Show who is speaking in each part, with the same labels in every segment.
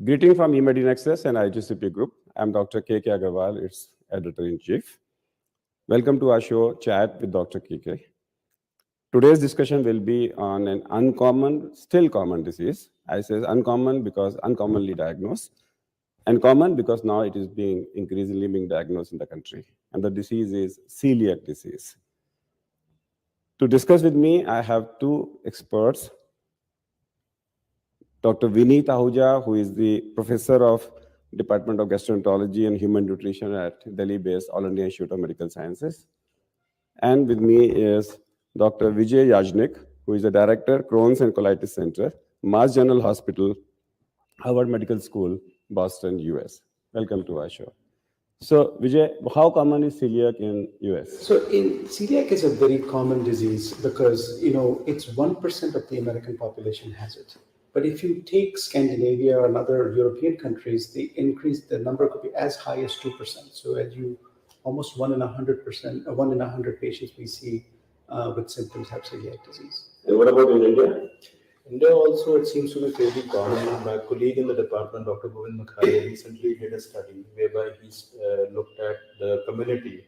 Speaker 1: Greeting from eMedinexus and IGCP Group. I'm Dr. K.K. Agarwal, its editor-in-chief. Welcome to our show, Chat with Dr. K.K. Today's discussion will be on an uncommon, still common disease. I say uncommon because uncommonly diagnosed, and common because now it is being increasingly being diagnosed in the country. And the disease is celiac disease. To discuss with me, I have two experts. Dr. Vineet Ahuja, who is the professor of Department of Gastroenterology and Human Nutrition at Delhi-based All India Institute of Medical Sciences. And with me is Dr. Vijay Yajnik, who is the director, Crohn's and Colitis Center, Mass General Hospital, Harvard Medical School, Boston, US. Welcome to our show. So, Vijay, how common is celiac in US?
Speaker 2: So, celiac is a very common disease because, it's 1% of the American population has it. But if you take Scandinavia and other European countries, they increase the number could be as high as 2%. So, as you almost 1 in 100%, 1 in 100 patients we see with symptoms have celiac disease.
Speaker 1: And what about in India?
Speaker 3: India also, it seems to be fairly common. My colleague in the department, Dr. Govind Makharia, recently did a study whereby he looked at the community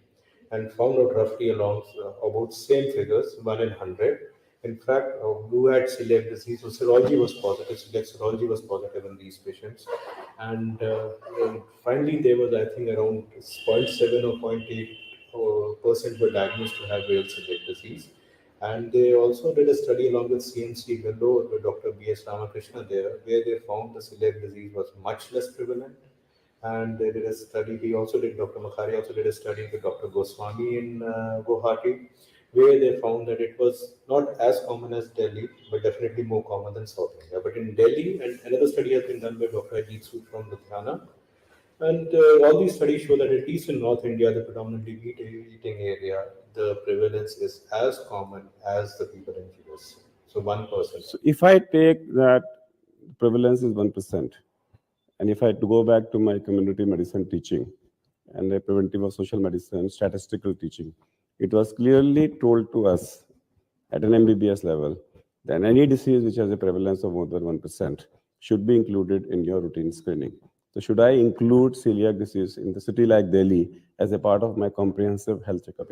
Speaker 3: and found out roughly about same figures, 1 in 100. In fact, who had celiac disease, so serology was positive, celiac serology was positive in these patients. And finally, there was, I think, around 0.7 or 0.8% were diagnosed to have real celiac disease. And they also did a study along with CMC Vellore with Dr. B.S. Ramakrishna there, where they found the celiac disease was much less prevalent. And they did a study, Dr. Makharia also did a study with Dr. Goswami in Guwahati, where they found that it was not as common as Delhi, but definitely more common than South India. But in Delhi, and another study has been done by Dr. Ajit Sood from Ludhiana, and all these studies show that at least in North India, the predominantly eating area, the prevalence is as common as the people in US. So 1%.
Speaker 1: So if I take that prevalence is 1%, and if I go back to my community medicine teaching and the preventive or social medicine statistical teaching, it was clearly told to us at an MBBS level that any disease which has a prevalence of more than 1% should be included in your routine screening. So should I include celiac disease in the city like Delhi as a part of my comprehensive health checkup?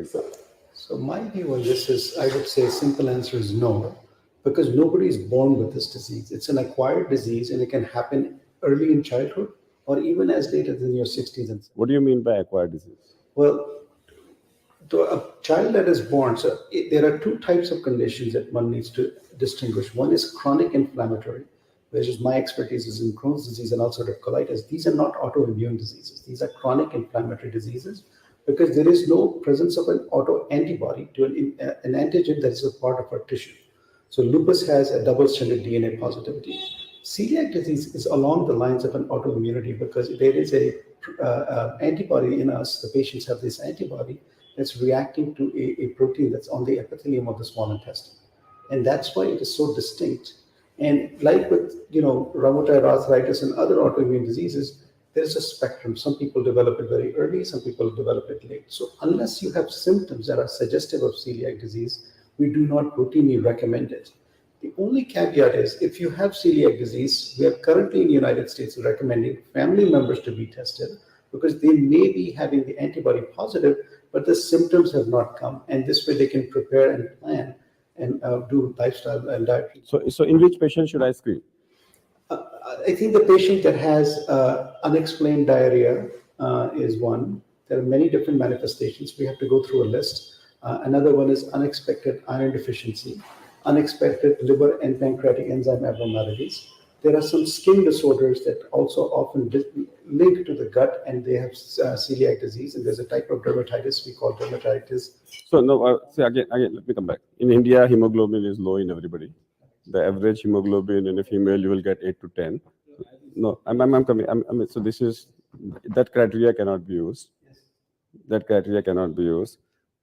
Speaker 2: So my view on this is, I would say simple answer is no, because nobody is born with this disease. It's an acquired disease and it can happen early in childhood or even as late as in your 60s and 70s.
Speaker 1: What do you mean by acquired disease?
Speaker 2: Well, to a child that is born, so there are two types of conditions that one needs to distinguish. One is chronic inflammatory, which is my expertise is in Crohn's disease and ulcerative colitis. These are not autoimmune diseases. These are chronic inflammatory diseases because there is no presence of an autoantibody to an antigen that is a part of our tissue. So lupus has a double-stranded DNA positivity. Celiac disease is along the lines of an autoimmunity because there is a antibody in us. The patients have this antibody that's reacting to a protein that's on the epithelium of the small intestine. And that's why it is so distinct. And like with, rheumatoid arthritis and other autoimmune diseases, there's a spectrum. Some people develop it very early, some people develop it late. So unless you have symptoms that are suggestive of celiac disease, we do not routinely recommend it. The only caveat is if you have celiac disease, we are currently in the United States recommending family members to be tested because they may be having the antibody positive, but the symptoms have not come. And this way they can prepare and plan and do lifestyle and dietary.
Speaker 1: So in which patient should I screen?
Speaker 2: I think the patient that has unexplained diarrhea is one. There are many different manifestations. We have to go through a list. Another one is unexpected iron deficiency, unexpected liver and pancreatic enzyme abnormalities. There are some skin disorders that also often link to the gut and they have celiac disease. And there's a type of dermatitis we call dermatitis.
Speaker 1: So no, see again, let me come back. In India, hemoglobin is low in everybody. The average hemoglobin in a female, you will get 8 to 10. No, I'm coming. So this is, that criteria cannot be used. That criteria cannot be used.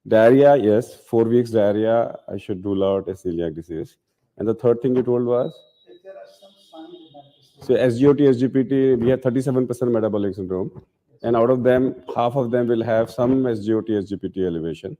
Speaker 1: Diarrhea, yes, 4 weeks diarrhea, I should rule out a celiac disease. And the third thing you told was?
Speaker 2: There are some signs and
Speaker 1: So SGOT, SGPT, we have 37% metabolic syndrome. And out of them, half of them will have some SGOT, SGPT elevation.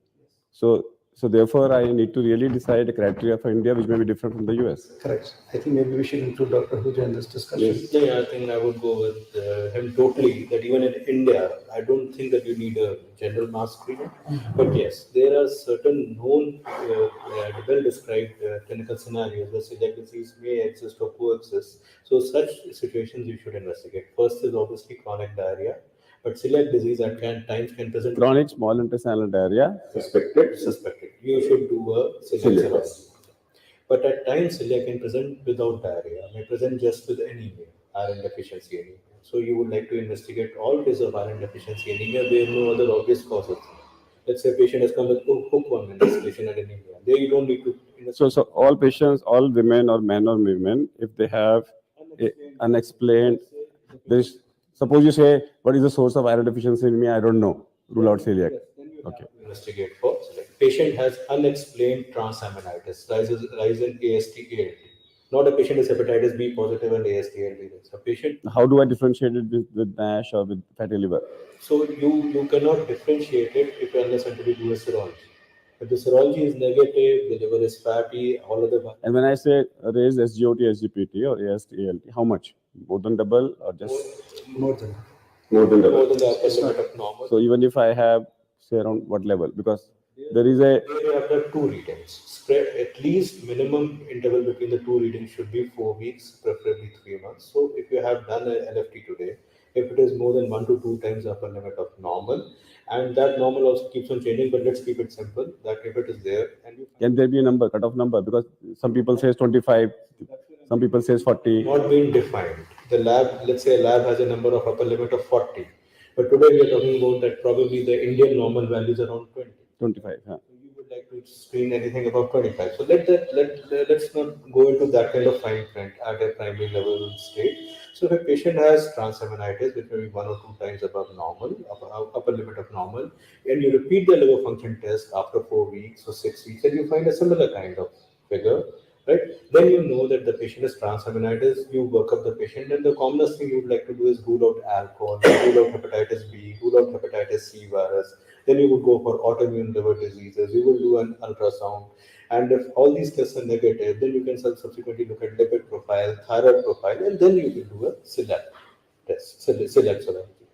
Speaker 1: So So therefore, I need to really decide a criteria for India, which may be different from the US.
Speaker 2: Correct. I think maybe we should include Dr. Huja in this discussion.
Speaker 1: Yes.
Speaker 3: Yeah, I think I would go with him totally. That even in India, I don't think that you need a general mass screening. But yes, there are certain known, well-described clinical scenarios where celiac disease may exist or coexist. So such situations you should investigate. First is obviously chronic diarrhea, but celiac disease at times can present
Speaker 1: Chronic small intestinal diarrhea,
Speaker 3: suspected. You should do a celiac
Speaker 1: Celiac.
Speaker 3: serology. But at times, celiac can present without diarrhea, may present just with anemia, iron deficiency anemia. So you would like to investigate all cases of iron deficiency anemia where no other obvious causes. Let's say a patient has come with hookworm infestation and anemia. There you don't need to investigate.
Speaker 1: So all patients, all women or men or women, if they have unexplained, this. Suppose you say, what is the source of iron deficiency in me? I don't know. Rule out celiac.
Speaker 3: Then you
Speaker 1: Okay.
Speaker 3: have to investigate for celiac. Patient has unexplained transaminitis, rise in AST-ALT. Not a patient is hepatitis B positive and AST-ALT. It's a patient.
Speaker 1: How do I differentiate it with NASH or with fatty liver?
Speaker 3: So you cannot differentiate it if unless until you do a serology. If the serology is negative, the liver is fatty, all other.
Speaker 1: And when I say raise SGOT, SGPT or AST, ALT, how much? More than double or just
Speaker 2: More than.
Speaker 1: more than
Speaker 3: More than the upper limit of normal.
Speaker 1: So even if I have, say, around what level? Because there is a
Speaker 3: There you have the two readings. Spread at least minimum interval between the two readings should be 4 weeks, preferably 3 months. So if you have done a LFT today, if it is more than 1 to 2 times the upper limit of normal, and that normal also keeps on changing, but let's keep it simple. That if it is there, and you
Speaker 1: can there be a number, cutoff number? Because some people says 25, some people says 40.
Speaker 3: not being defined. The lab, let's say a lab has a number of upper limit of 40, but today we are talking about that probably the Indian normal value is around 20.
Speaker 1: 25. Huh?
Speaker 3: You would like to screen anything above 25. So let's not go into that kind of fine print at a primary level state. So if a patient has transaminitis, which may be 1 or 2 times above normal, upper limit of normal, and you repeat the liver function test after 4 weeks or 6 weeks, and you find a similar kind of figure, right? Then you know that the patient is transaminitis. You work up the patient, and the commonest thing you would like to do is rule out alcohol, rule out hepatitis B, rule out hepatitis C virus. Then you would go for autoimmune liver diseases. You will do an ultrasound, and if all these tests are negative, then you can subsequently look at lipid profile, thyroid profile, and then you can do a celiac test, celiac serology.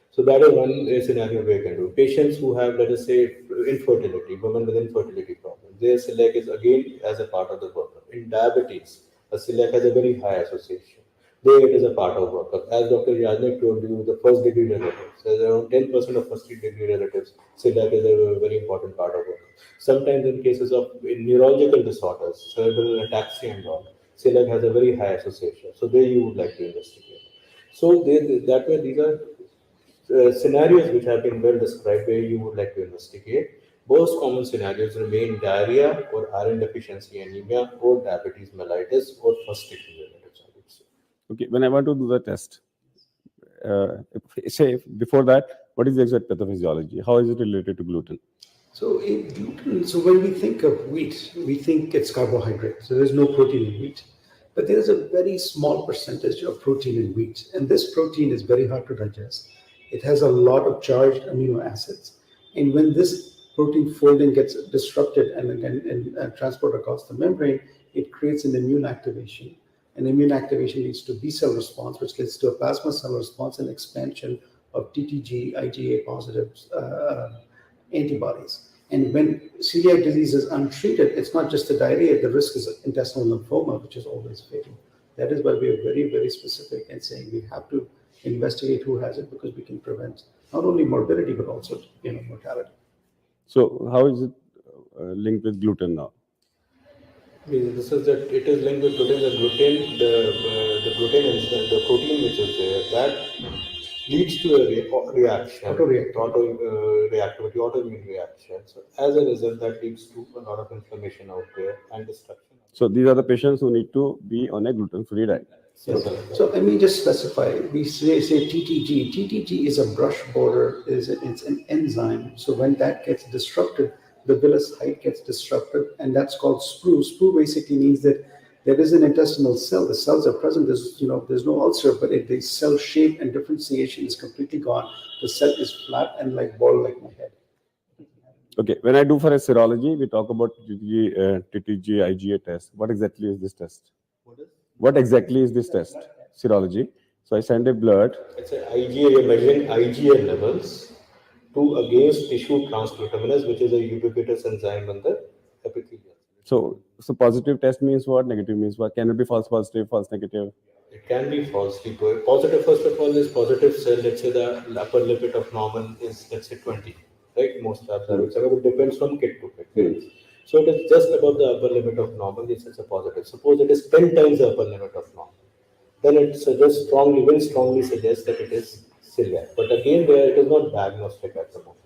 Speaker 3: So that is one scenario where you can do. Patients who have, let us say, infertility, women with infertility problems, their celiac is again as a part of the workup. In diabetes, a celiac has a very high association. There it is a part of workup. As Dr. Yajnik told you, the first degree relatives, there's around 10% of first degree relatives, celiac is a very important part of workup. Sometimes in cases of neurological disorders, cerebral ataxia and all, celiac has a very high association. So there you would like to investigate. So that way these are scenarios which have been well described where you would like to investigate. Most common scenarios remain diarrhea or iron deficiency anemia or diabetes mellitus or first degree relatives, I would say.
Speaker 1: Okay, when I want to do the test, say before that, what is the exact pathophysiology? How is it related to gluten?
Speaker 2: So gluten. So when we think of wheat, we think it's carbohydrate. So there's no protein in wheat, but there is a very small percentage of protein in wheat, and this protein is very hard to digest. It has a lot of charged amino acids, and when this protein folding gets disrupted and transported across the membrane, it creates an immune activation. And immune activation leads to B cell response, which leads to a plasma cell response and expansion of TTG, IgA positive antibodies. And when celiac disease is untreated, it's not just the diarrhea, the risk is intestinal lymphoma, which is always fatal. That is why we are very, very specific in saying we have to investigate who has it, because we can prevent not only morbidity, but also mortality.
Speaker 1: So how is it linked with gluten now?
Speaker 3: This is that it is linked with gluten. The gluten and the protein which is there, that leads to a reaction, reactivity, autoimmune reaction. So as a result, that leads to a lot of inflammation out there and destruction.
Speaker 1: So these are the patients who need to be on a gluten-free diet.
Speaker 2: So let me just specify. We say TTG. TTG is a brush border. It's an enzyme. So when that gets disrupted, the villus height gets disrupted, and that's called sprue. Sprue basically means that there is an intestinal cell. The cells are present. There's no ulcer, but the cell shape and differentiation is completely gone. The cell is flat and like ball, like my head.
Speaker 1: Okay, when I do for a serology, we talk about TTG IgA test. What exactly is this test? What exactly is this test? Serology. So I send a blood.
Speaker 3: It's an IgA, you're measuring IgA levels to against tissue transglutaminase, which is a ubiquitous enzyme in the epithelial.
Speaker 1: So positive test means what? Negative means what? Can it be false positive, false negative?
Speaker 3: It can be falsely positive. First of all, is positive cell. Let's say the upper limit of normal is, let's say, 20, right? Most labs are. It depends from kit to kit. Right? So it is just above the upper limit of normal. It's a positive. Suppose it is 10 times the upper limit of normal, then it suggests strongly, very strongly suggests that it is celiac. But again, there it is not diagnostic at the moment.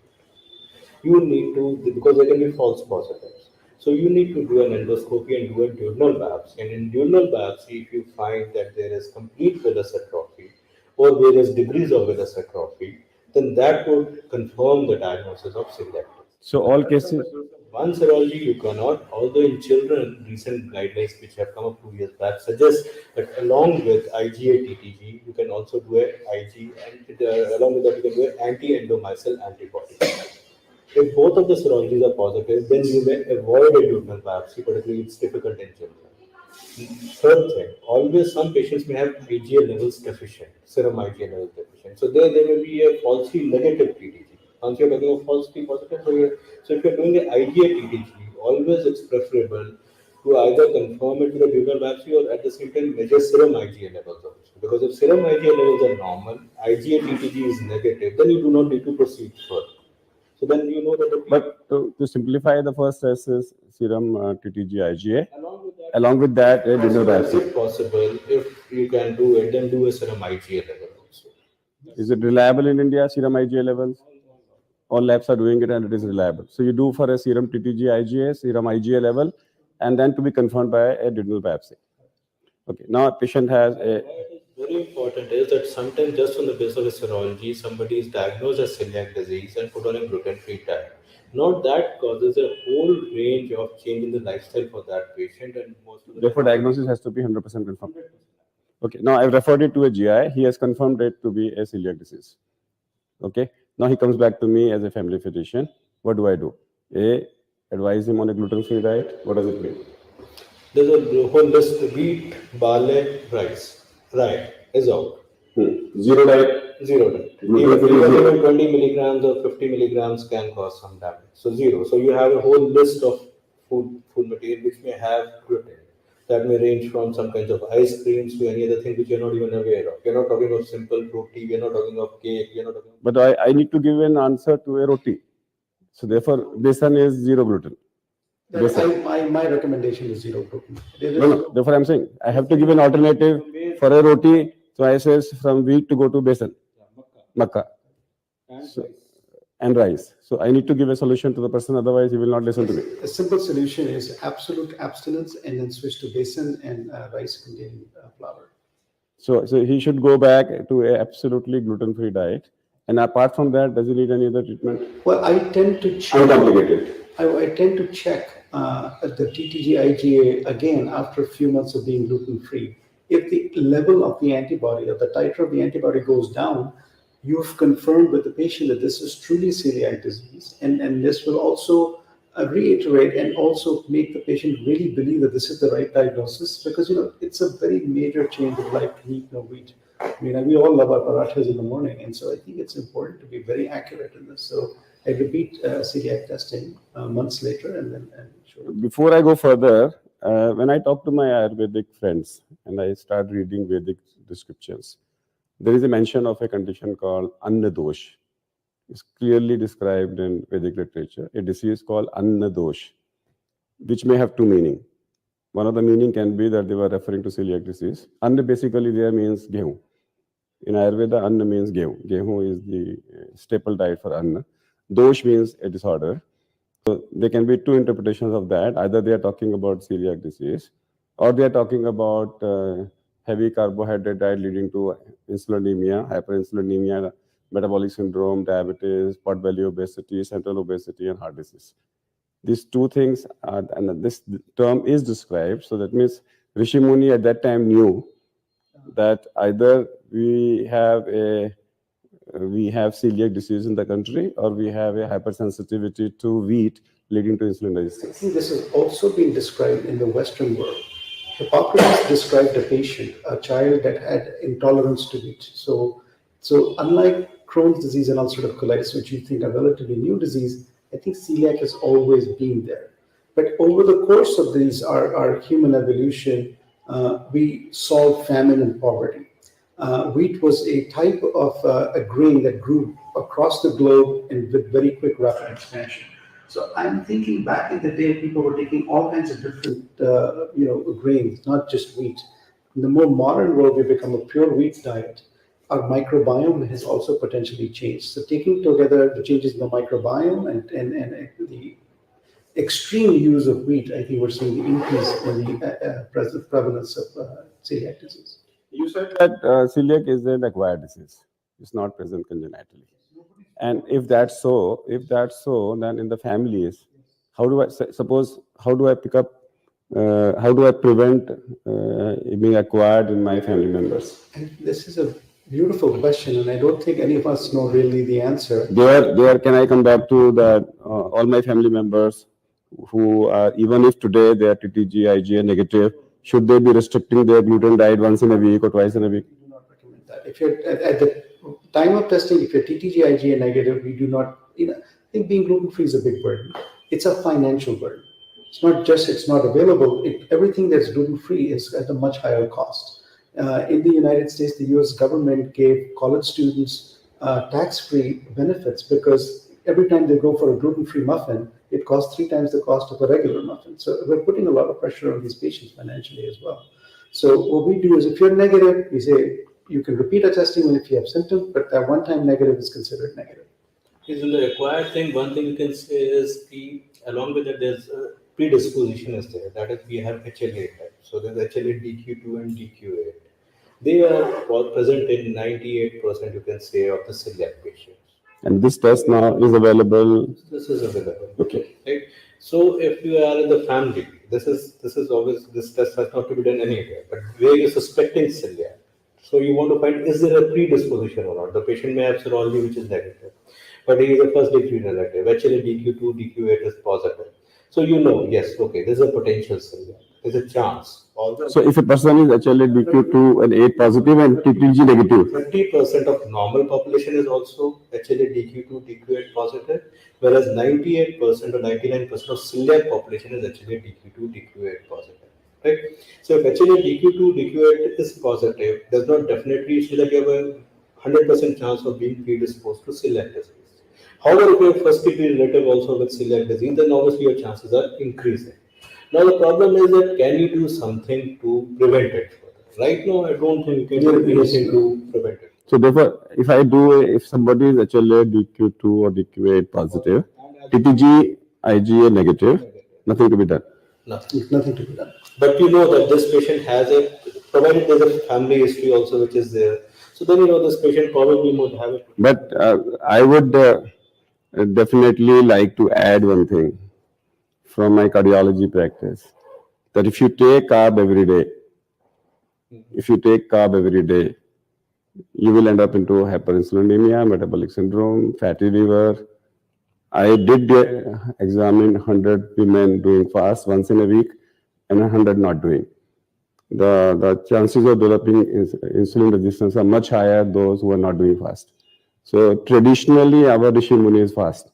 Speaker 3: You need to, because there can be false positives. So you need to do an endoscopy and do a duodenal biopsy. And in duodenal biopsy, if you find that there is complete villus atrophy or various degrees of villus atrophy, then that would confirm the diagnosis of celiac.
Speaker 1: So all cases.
Speaker 3: One serology you cannot, although in children, recent guidelines which have come up 2 years back suggest that along with IgA TTG, you can also do a IG, and along with that you can do an anti-endomycin antibody. If both of the serologies are positive, then you may avoid a duodenal biopsy, particularly it's difficult in children. Third thing, always some patients may have IgA levels deficient, serum IgA levels deficient. So there may be a falsely negative TTG. Once you're talking of falsely positive, so if you're doing an IgA TTG, always it's preferable to either confirm it with a duodenal biopsy or at the same time measure serum IgA levels also. Because if serum IgA levels are normal, IgA TTG is negative, then you do not need to proceed further. So then you know that.
Speaker 1: But to simplify, the first test is serum TTG IgA. Along with that, a duodenal biopsy.
Speaker 3: If possible, if you can do it, then do a serum IgA level also.
Speaker 1: Is it reliable in India, serum IgA levels? All labs are doing it and it is reliable. So you do for a serum TTG IgA, serum IgA level, and then to be confirmed by a duodenal biopsy. Okay, now a patient has a.
Speaker 3: Very important is that sometimes just on the basis of a serology, somebody is diagnosed as celiac disease and put on a gluten-free diet. Not that causes a whole range of change in the lifestyle for that patient, and most of the
Speaker 1: therefore diagnosis has to be 100% confirmed. Okay, now I've referred it to a GI. He has confirmed it to be a celiac disease. Okay, now he comes back to me as a family physician. What do I do? A, advise him on a gluten-free diet. What does it mean?
Speaker 3: There's a whole list: wheat, barley, rice. Right is out.
Speaker 1: Zero diet.
Speaker 3: Zero diet. Even 20 milligrams or 50 milligrams can cause some damage. So zero. So you have a whole list of food material which may have gluten. That may range from some kinds of ice creams to any other thing which you're not even aware of. You're not talking of simple roti, we're not talking of cake, you're not talking of...
Speaker 1: But I need to give an answer to a roti. So therefore, besan is zero gluten.
Speaker 2: My recommendation is zero gluten.
Speaker 1: No, therefore I'm saying I have to give an alternative for a roti. So I says from wheat to go to besan, makkah, and rice. So I need to give a solution to the person, otherwise he will not listen to me.
Speaker 2: A simple solution is absolute abstinence and then switch to besan and rice containing flour.
Speaker 1: So he should go back to a absolutely gluten-free diet. And apart from that, does he need any other treatment?
Speaker 2: Well, I tend to check.
Speaker 1: Uncomplicated.
Speaker 2: I tend to check the TTG IgA again after a few months of being gluten-free. If the level of the antibody or the titer of the antibody goes down, you've confirmed with the patient that this is truly celiac disease. And this will also reiterate and also make the patient really believe that this is the right diagnosis, because, it's a very major change of life to eat no wheat. I mean, we all love our parathas in the morning. And so I think it's important to be very accurate in this. So I repeat celiac testing months later and then.
Speaker 1: Before I go further, when I talk to my Ayurvedic friends and I start reading Vedic descriptions, there is a mention of a condition called Anna Dosh. It's clearly described in Vedic literature, a disease called Anna Dosh, which may have two meanings. One of the meaning can be that they were referring to celiac disease. Anna basically there means gehu. In Ayurveda, Anna means gehu. Gehu is the staple diet for Anna. Dosh means a disorder. So there can be two interpretations of that. Either they are talking about celiac disease, or they are talking about heavy carbohydrate diet leading to insulinemia, hyperinsulinemia, metabolic syndrome, diabetes, pot belly obesity, central obesity, and heart disease. These two things are, and this term is described. So that means Rishi Muni at that time knew that either we have a we have celiac disease in the country, or we have a hypersensitivity to wheat leading to insulin
Speaker 2: I
Speaker 1: resistance.
Speaker 2: think this has also been described in the Western world. Hippocrates described a patient, a child that had intolerance to wheat. So unlike Crohn's disease and ulcerative colitis, which you think are relatively new disease, I think celiac has always been there. But over the course of these, our human evolution, we solved famine and poverty. Wheat was a type of a grain that grew across the globe and with very quick, rapid expansion. So I'm thinking back in the day, people were taking all kinds of different, grains, not just wheat. In the more modern world, we've become a pure wheat diet. Our microbiome has also potentially changed. So taking together the changes in the microbiome and the extreme use of wheat, I think we're seeing the increase in the prevalence of celiac disease.
Speaker 1: You said that celiac is an acquired disease; it's not present congenitally. And if that's so, then in the families, how do I suppose? How do I pick up? How do I prevent it being acquired in my family members?
Speaker 2: And this is a beautiful question, and I don't think any of us know really the answer.
Speaker 1: There. Can I come back to that? All my family members who are, even if today they are TTG, IgA negative, should they be restricting their gluten diet once in a week or twice in a week?
Speaker 2: We do not recommend that. If you're at the time of testing, if you're TTG, IgA negative, we do not. I think being gluten free is a big burden. It's a financial burden. It's not just it's not available. Everything that's gluten free is at a much higher cost. In the United States, the U.S. government gave college students tax-free benefits because every time they go for a gluten-free muffin, it costs 3 times the cost of a regular muffin. So we're putting a lot of pressure on these patients financially as well. So what we do is, if you're negative, we say you can repeat a testing if you have symptoms, but that one-time negative is considered negative.
Speaker 3: In the acquired thing, one thing you can say is along with that, there's a predisposition is there. That is, we have HLA type. So there's HLA DQ2 and DQ8. They are all present in 98%, you can say, of the celiac patients.
Speaker 1: And this test now is available.
Speaker 3: This is available.
Speaker 1: Okay.
Speaker 3: Right. So if you are in the family, this is always, this test has not to be done anywhere. But where you're suspecting celiac, so you want to find, is there a predisposition or not? The patient may have serology which is negative, but he is a first degree relative. Actually, DQ2, DQ8 is positive. So yes, okay, there's a potential celiac. There's a chance.
Speaker 1: So if a person is HLA DQ2 and 8 positive and TTG negative,
Speaker 3: 20% of normal population is also HLA DQ2, DQ8 positive, whereas 98% or 99% of celiac population is HLA DQ2, DQ8 positive. Right? So if HLA DQ2, DQ8 is positive, does not definitely say that you have a 100% chance of being predisposed to celiac disease. However, if you have first degree relative also with celiac disease, then obviously your chances are increasing. Now the problem is that can you do something to prevent it further? Right now, I don't think you can do anything to prevent it.
Speaker 1: So therefore, if somebody is HLA DQ2 or DQ8 positive, TTG, IgA negative, nothing to be done.
Speaker 2: Nothing to be done.
Speaker 3: But that this patient has provided there's a family history also which is there. So then this patient probably would have it.
Speaker 1: But I would definitely like to add one thing from my cardiology practice, that if you take carb every day, you will end up into hyperinsulinemia, metabolic syndrome, fatty liver. I did examine 100 women doing fast once in a week and 100 not doing. The chances of developing insulin resistance are much higher those who are not doing fast. So traditionally, our Rishi Muni's fast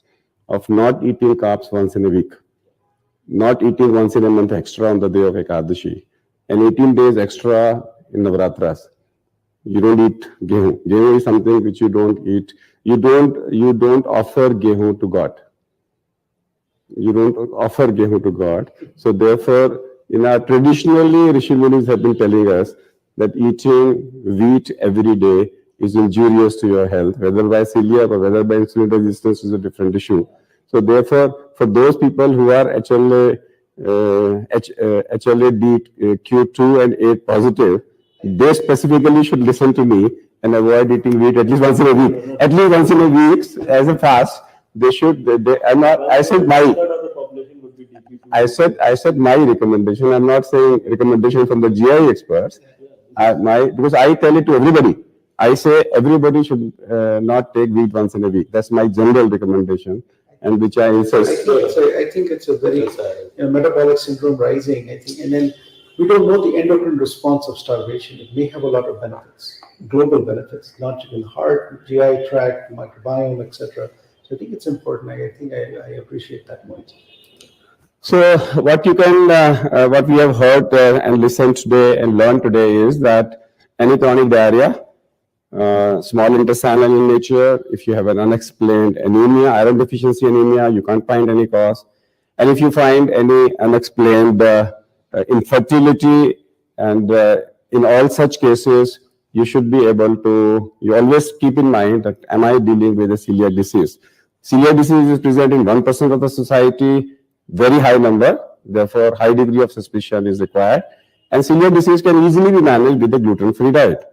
Speaker 1: of not eating carbs once in a week, not eating once in a month extra on the day of Ekadashi, and 18 days extra in Navratras. You don't eat gehu. Gehu is something which you don't eat. You don't offer gehu to God. You don't offer gehu to God. So therefore, traditionally, Rishi Munis have been telling us that eating wheat every day is injurious to your health, whether by celiac or whether by insulin resistance is a different issue. So therefore, for those people who are HLA DQ2 and 8 positive, they specifically should listen to me and avoid eating wheat at least once in a week. At least once in a week as a fast. They should. I said my recommendation. I'm not saying recommendation from the GI experts. Because I tell it to everybody. I say everybody should not take wheat once in a week. That's my general recommendation, and which I insist.
Speaker 2: I think it's a very metabolic syndrome rising. I think, and then we don't know the endocrine response of starvation. It may have a lot of benefits, global benefits, not just in the heart, GI tract, microbiome, etc. So I think it's important. I think I appreciate that point.
Speaker 1: So what you can, what we have heard and listened today and learned today is that any chronic diarrhea, small intestinal in nature, if you have an unexplained anemia, iron deficiency anemia, you can't find any cause. And if you find any unexplained infertility, and in all such cases, you should be able to, you always keep in mind that am I dealing with a celiac disease? Celiac disease is present in 1% of the society, very high number, therefore high degree of suspicion is required. And celiac disease can easily be managed with a gluten-free diet.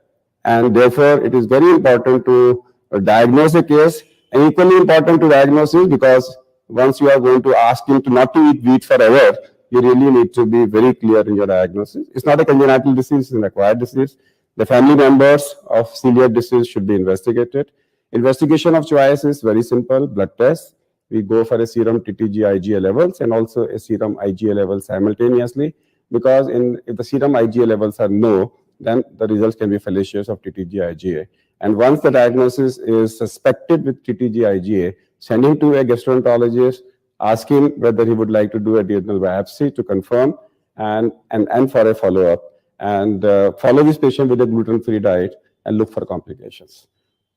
Speaker 1: And therefore, it is very important to diagnose a case, and equally important to diagnose it because once you are going to ask him to not to eat wheat forever, you really need to be very clear in your diagnosis. It's not a congenital disease, it's an acquired disease. The family members of celiac disease should be investigated. Investigation of choice is very simple, blood test. We go for a serum TTG IgA levels and also a serum IgA levels simultaneously, because if the serum IgA levels are low, then the results can be fallacious of TTG IgA. And once the diagnosis is suspected with TTG IgA, send him to a gastroenterologist, ask him whether he would like to do a duodenal biopsy to confirm and for a follow-up. And follow this patient with a gluten-free diet and look for complications.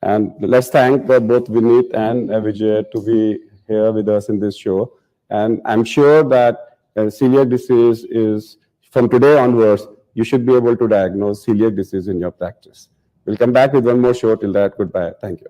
Speaker 1: And let's thank both Vineet and Vijay to be here with us in this show. And I'm sure that celiac disease is, from today onwards, you should be able to diagnose celiac disease in your practice. We'll come back with one more show. Till that, goodbye. Thank you.